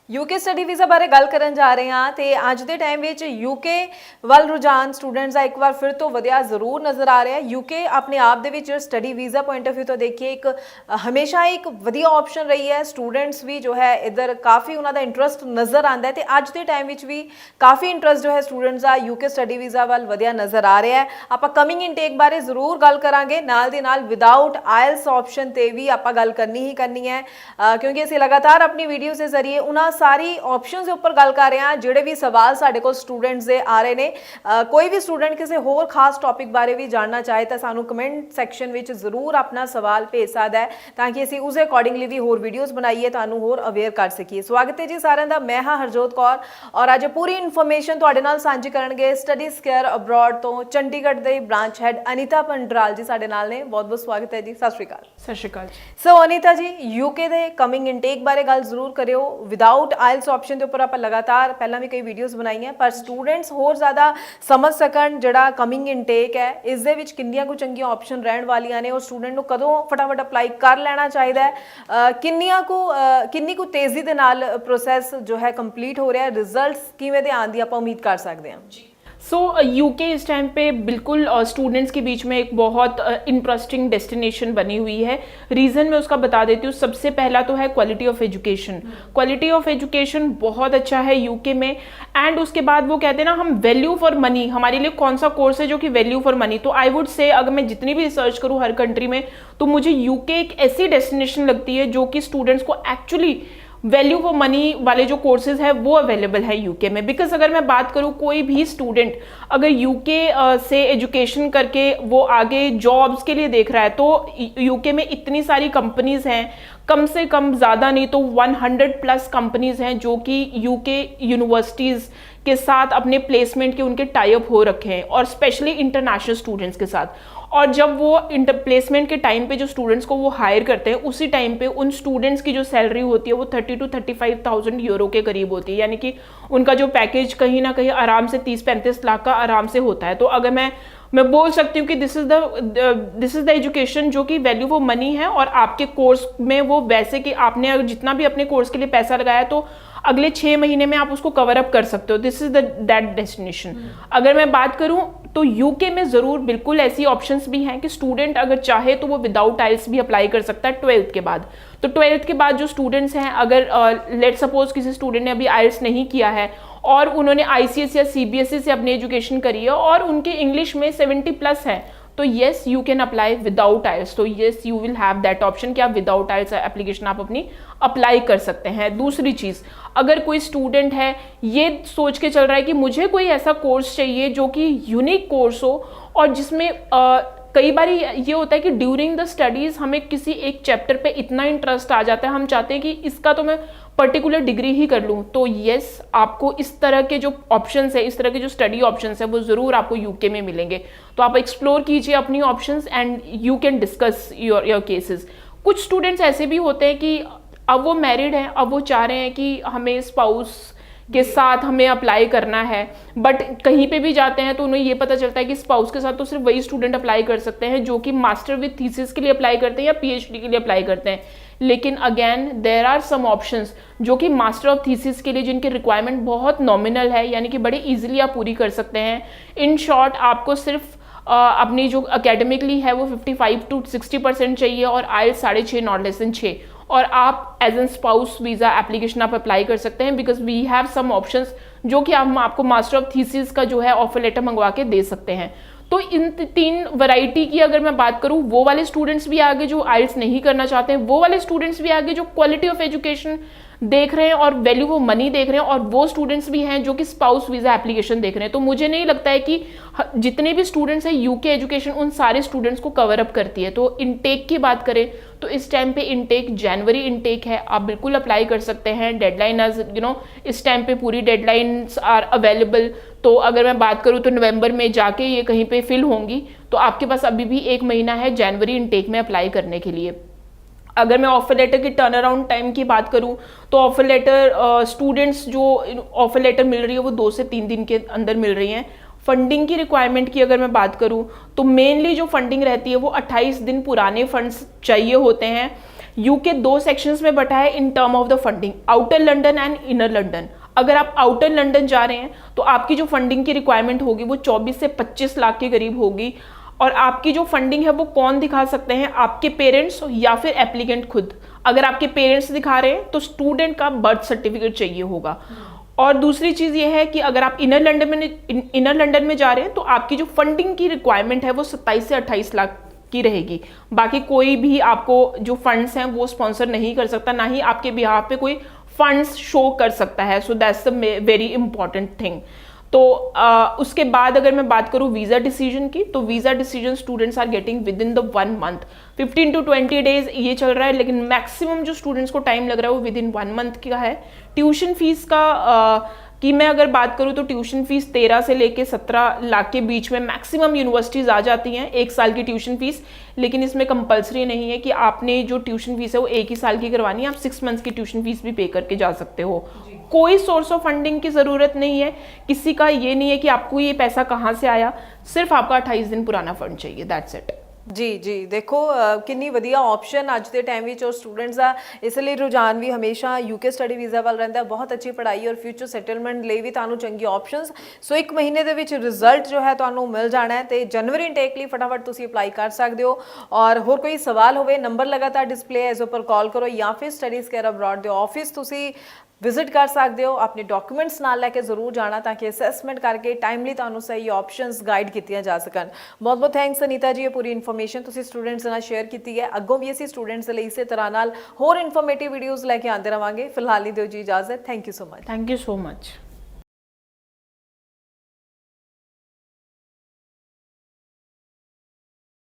UK study visa बारे गल करन जा रहे हैं तो अज के टाइम में यूके वाल रुझान स्टूडेंट्स का एक बार फिर तो वधिया जरूर नज़र आ रहा है। यूके अपने आप they study visa point of view तो देखिए एक हमेशा एक वधिया ऑप्शन रही है। स्टूडेंट्स भी जो है इधर काफ़ी उन्होंने इंटरस्ट नज़र आता है तो अज के टाइम में भी काफ़ी इंटरस्ट जो है स्टूडेंट्स का यूके स्टडी वीज़ा वाल वधिया नज़र आ रहा है। आप कमिंग इनटेक बारे जरूर गल करांगे, नाल दी नाल विदाउट आयल्स ऑप्शन ते भी आप गल करनी ही करनी है, क्योंकि असीं लगातार अपनी वीडियो के जरिए उन्होंने सारी ऑप्शंस के उपर गल कर रहे हैं। जोड़े भी सवाल साडे कोल स्टूडेंट्स दे आ रहे हैं, कोई भी स्टूडेंट किसी होर खास टॉपिक बारे भी जानना चाहे तो सानू कमेंट सैक्शन में जरूर अपना सवाल भेज सकता है ताकि असीं उस अकॉर्डिंगली भी होर वीडियोज़ बनाइए तुहानू होर अवेयर कर सकीए। स्वागत है जी सारिਆਂ ਦਾ, मैं हाँ हरजोत कौर और अज पूरी इन्फॉर्मेशन तुहाडे नाल सांझी करनगे स्टडी स्केयर अब्रॉड तो चंडीगढ़ के ब्रांच हैड अनीता पंडराल जी साडे नाल ने। बहुत बहुत स्वागत है जी, सत श्री अकाल। सत श्री अकाल। सो अनीता जी, यूके के कमिंग इनटेक बारे गल जरूर करियो। विदाउट आयल्स ऑप्शन के उपर आप लगातार पहला भी कई वीडियोज़ बनाई हैं, पर स्टूडेंट्स होर ज़्यादा समझ सकन जिहड़ा कमिंग इनटेक है इस दे विच किन्नियां कुछ चंगियां ऑप्शन रहण वालियां ने और स्टूडेंट नूं कदों फटाफट अप्लाई कर लेना चाहिए है, किन्नी को तेज़ी दे नाल प्रोसैस जो है कंप्लीट हो रहा है, रिजल्ट्स किवें दे आउण दी आपां उम्मीद कर सकते हैं। सो यूके इस टाइम पे बिल्कुल स्टूडेंट्स के बीच में एक बहुत इंटरेस्टिंग डेस्टिनेशन बनी हुई है। रीज़न मैं उसका बता देती हूँ। सबसे पहला तो है quality of education. Quality of education बहुत अच्छा है यूके में। एंड उसके बाद वो कहते हैं ना, हम वैल्यू फॉर मनी, हमारे लिए कौन सा कोर्स है जो कि वैल्यू फॉर मनी। तो आई वुड से अगर मैं जितनी भी रिसर्च करूँ हर कंट्री में, तो मुझे यूके एक ऐसी डेस्टिनेशन लगती है जो कि स्टूडेंट्स को एक्चुअली वैल्यू फॉर मनी वाले जो कोर्सेज है वो अवेलेबल है यूके में। बिकॉज अगर मैं बात करूँ, कोई भी स्टूडेंट अगर यूके से एजुकेशन करके वो आगे जॉब्स के लिए देख रहा है तो यूके में इतनी सारी कंपनीज हैं, कम से कम ज़्यादा नहीं तो 100+ कंपनीज हैं जो कि यूके यूनिवर्सिटीज़ के साथ अपने प्लेसमेंट के उनके टाई अप हो रखे हैं, और स्पेशली इंटरनेशनल स्टूडेंट्स के साथ। और जब वो प्लेसमेंट के टाइम पे जो स्टूडेंट्स को वो हायर करते हैं, उसी टाइम पे उन स्टूडेंट्स की जो सैलरी होती है वो 30 to 35,000 यूरो के करीब होती है। यानी कि उनका जो पैकेज कहीं ना कहीं आराम से 30-35 लाख का आराम से होता है। तो अगर मैं बोल सकती हूँ कि दिस इज़ द एजुकेशन जो कि वैल्यू फॉर मनी है, और आपके कोर्स में वो वैसे कि आपने अगर जितना भी अपने कोर्स के लिए पैसा लगाया तो अगले 6 महीने में आप उसको कवर अप कर सकते हो। This is that destination. अगर मैं बात करूं तो यूके में ज़रूर बिल्कुल ऐसी ऑप्शंस भी हैं कि स्टूडेंट अगर चाहे तो वो विदाउट आइल्स भी अप्लाई कर सकता है 12th के बाद। तो 12th के बाद जो स्टूडेंट्स हैं, अगर लेट सपोज किसी स्टूडेंट ने अभी आइल्स नहीं किया है और उन्होंने ICSE या CBSE से अपनी एजुकेशन करी है और उनके इंग्लिश में 70+ है, तो yes you can apply without IELTS. तो yes you will have that option कि आप विदाउट आइल्स एप्लीकेशन आप अपनी अप्लाई कर सकते हैं। दूसरी चीज़, अगर कोई स्टूडेंट है ये सोच के चल रहा है कि मुझे कोई ऐसा कोर्स चाहिए जो कि यूनिक कोर्स हो और जिसमें कई बार ये होता है कि ड्यूरिंग द स्टडीज़ हमें किसी एक चैप्टर पे इतना इंटरेस्ट आ जाता है, हम चाहते हैं कि इसका तो मैं पर्टिकुलर डिग्री ही कर लूँ। तो येस, आपको इस तरह के जो ऑप्शंस है, इस तरह के जो स्टडी ऑप्शंस है वो ज़रूर आपको यूके में मिलेंगे। तो आप एक्सप्लोर कीजिए अपनी options and you can discuss your cases. कुछ स्टूडेंट्स ऐसे भी होते हैं कि अब वो मैरिड हैं, अब वो चाह रहे हैं कि हमें स्पाउस के साथ हमें अप्लाई करना है, बट कहीं पे भी जाते हैं तो उन्हें ये पता चलता है कि स्पाउस के साथ तो सिर्फ वही स्टूडेंट अप्लाई कर सकते हैं जो कि मास्टर विद थीसिस के लिए अप्लाई करते हैं या PhD के लिए अप्लाई करते हैं। लेकिन again there are some options जो कि मास्टर ऑफ थीसिस के लिए जिनकी रिक्वायरमेंट बहुत नॉमिनल है, यानी कि बड़े ईजिली आप पूरी कर सकते हैं। इन शॉर्ट, आपको सिर्फ अपनी जो अकेडमिकली है वो 55 to 60% चाहिए और आइल्स 6.5 नॉट लेस देन 6, और आप as an spouse visa application आप अप्लाई कर सकते हैं। Because we have some options जो कि हम आपको मास्टर ऑफ थीसिस का जो है ऑफर लेटर मंगवा के दे सकते हैं। तो इन 3 वैरायटी की अगर मैं बात करूँ, वो वाले स्टूडेंट्स भी आगे जो आइल्स नहीं करना चाहते हैं, वो वाले स्टूडेंट्स भी आगे जो क्वालिटी ऑफ एजुकेशन देख रहे हैं और वैल्यू फॉर मनी देख रहे हैं, और वो स्टूडेंट्स भी हैं जो कि स्पाउस वीज़ा एप्लीकेशन देख रहे हैं। तो मुझे नहीं लगता है कि जितने भी स्टूडेंट्स हैं यूके एजुकेशन उन सारे स्टूडेंट्स को कवर अप करती है। तो इनटेक की बात करें तो इस टाइम पे इनटेक जनवरी इनटेक है, आप बिल्कुल अप्लाई कर सकते हैं। डेडलाइन इस टाइम पे पूरी डेडलाइंस आर अवेलेबल। तो अगर मैं बात करूँ तो नवंबर में जाके ये कहीं पे फिल होंगी, तो आपके पास अभी भी 1 महीना है जनवरी इनटेक में अप्लाई करने के लिए। अगर मैं ऑफर लेटर की टर्न अराउंड टाइम की बात करूं तो ऑफर लेटर स्टूडेंट्स जो ऑफर लेटर मिल रही है वो 2 से 3 दिन के अंदर मिल रही हैं। फंडिंग की रिक्वायरमेंट की अगर मैं बात करूं तो मेनली जो फंडिंग रहती है वो 28 दिन पुराने फंड्स चाहिए होते हैं। यूके 2 सेक्शंस में बटा है in term of the funding, outer London and inner London. अगर आप आउटर लंदन जा रहे हैं तो आपकी जो फंडिंग की रिक्वायरमेंट होगी वो 24 से 25 लाख के करीब होगी। और आपकी जो फंडिंग है वो कौन दिखा सकते हैं, आपके पेरेंट्स या फिर एप्लीकेंट खुद। अगर आपके पेरेंट्स दिखा रहे हैं तो स्टूडेंट का बर्थ सर्टिफिकेट चाहिए होगा। और दूसरी चीज़ ये है कि अगर आप इनर लंदन में जा रहे हैं तो आपकी जो फंडिंग की रिक्वायरमेंट है वो 27 से 28 लाख की रहेगी। बाकी कोई भी आपको जो फंड्स हैं वो स्पॉन्सर नहीं कर सकता, ना ही आपके बिहाफ पे कोई फंड्स शो कर सकता है। So that's the very important thing. तो उसके बाद अगर मैं बात करूँ वीज़ा डिसीजन की, तो visa decision students are getting within the 1 month. 15 to 20 days ये चल रहा है, लेकिन मैक्सिमम जो स्टूडेंट्स को टाइम लग रहा है वो विद इन 1 मंथ का है। ट्यूशन फीस का कि मैं अगर बात करूँ तो ट्यूशन फीस 13 से लेके 17 लाख के बीच में मैक्सिमम यूनिवर्सिटीज़ आ जाती हैं 1 साल की ट्यूशन फीस। लेकिन इसमें कंपलसरी नहीं है कि आपने जो ट्यूशन फीस है वो 1 ही साल की करवानी है, आप 6 मंथ्स की ट्यूशन फीस भी पे करके जा सकते हो। कोई सोर्स ऑफ फंडिंग की ज़रूरत नहीं है, किसी का ये नहीं है कि आपको ये पैसा कहाँ से आया, सिर्फ आपका 28 दिन पुराना फंड चाहिए, दैट्स इट। ਜੀ ਜੀ ਦੇਖੋ ਕਿੰਨੀ ਵਧੀਆ ਆਪਸ਼ਨ ਅੱਜ ਦੇ ਟਾਈਮ ਵਿੱਚ ਔਰ ਸਟੂਡੈਂਟਸ ਦਾ ਇਸ ਲਈ ਰੁਝਾਨ ਵੀ ਹਮੇਸ਼ਾ ਯੂਕੇ ਸਟੱਡੀ ਵੀਜ਼ਾ ਵੱਲ ਰਹਿੰਦਾ। ਬਹੁਤ ਅੱਛੀ ਪੜ੍ਹਾਈ ਔਰ ਫਿਊਚਰ ਸੈਟਲਮੈਂਟ ਲਈ ਵੀ ਤੁਹਾਨੂੰ ਚੰਗੀ ਆਪਸ਼ਨਸ। ਸੋ 1 ਮਹੀਨੇ ਦੇ ਵਿੱਚ ਰਿਜ਼ਲਟ ਜੋ ਹੈ ਤੁਹਾਨੂੰ ਮਿਲ ਜਾਣਾ ਹੈ ਤੇ ਜਨਵਰੀ ਇਨਟੇਕ ਲਈ ਫਟਾਫਟ ਤੁਸੀਂ ਅਪਲਾਈ ਕਰ ਸਕਦੇ ਹੋ। ਔਰ ਹੋਰ ਕੋਈ ਸਵਾਲ ਹੋਵੇ ਨੰਬਰ ਲਗਾਤਾਰ ਡਿਸਪਲੇ ਹੈ ਇਸ ਉੱਪਰ ਕਾਲ ਕਰੋ ਜਾਂ ਫਿਰ ਸਟੱਡੀਜ਼ ਕੇਅਰ ਅਬਰੋਡ ਦੇ ਆਫਿਸ ਤੁਸੀਂ ਵਿਜ਼ਿਟ ਕਰ ਸਕਦੇ ਹੋ। ਆਪਣੇ ਡਾਕੂਮੈਂਟਸ ਨਾਲ ਲੈ ਕੇ ਜ਼ਰੂਰ ਜਾਣਾ ਤਾਂ ਕਿ ਅਸੈਸਮੈਂਟ ਕਰਕੇ ਟਾਈਮਲੀ ਤੁਹਾਨੂੰ ਸਹੀ ਆਪਸ਼ਨਸ ਗਾਈਡ ਕੀਤੀਆਂ ਜਾ ਸਕਣ। ਬਹੁਤ ਬਹੁਤ ਥੈਂਕਸ ਅਨੀਤਾ ਜੀ, ਇਹ ਪੂਰੀ ਇਨਫੋਰਮੇਸ਼ਨ ਤੁਸੀਂ ਸਟੂਡੈਂਟਸ ਨਾਲ ਸ਼ੇਅਰ ਕੀਤੀ ਹੈ। ਅੱਗੋਂ ਵੀ ਅਸੀਂ ਸਟੂਡੈਂਟਸ ਲਈ ਇਸੇ ਤਰ੍ਹਾਂ ਨਾਲ ਹੋਰ ਇਨਫੋਰਮੇਟਿਵ ਵੀਡੀਓਜ਼ ਲੈ ਕੇ ਆਉਂਦੇ ਰਵਾਂਗੇ। ਫਿਲਹਾਲ ਲਈ ਦਿਓ ਜੀ ਇਜਾਜ਼ਤ। Thank you so much. Thank you so much.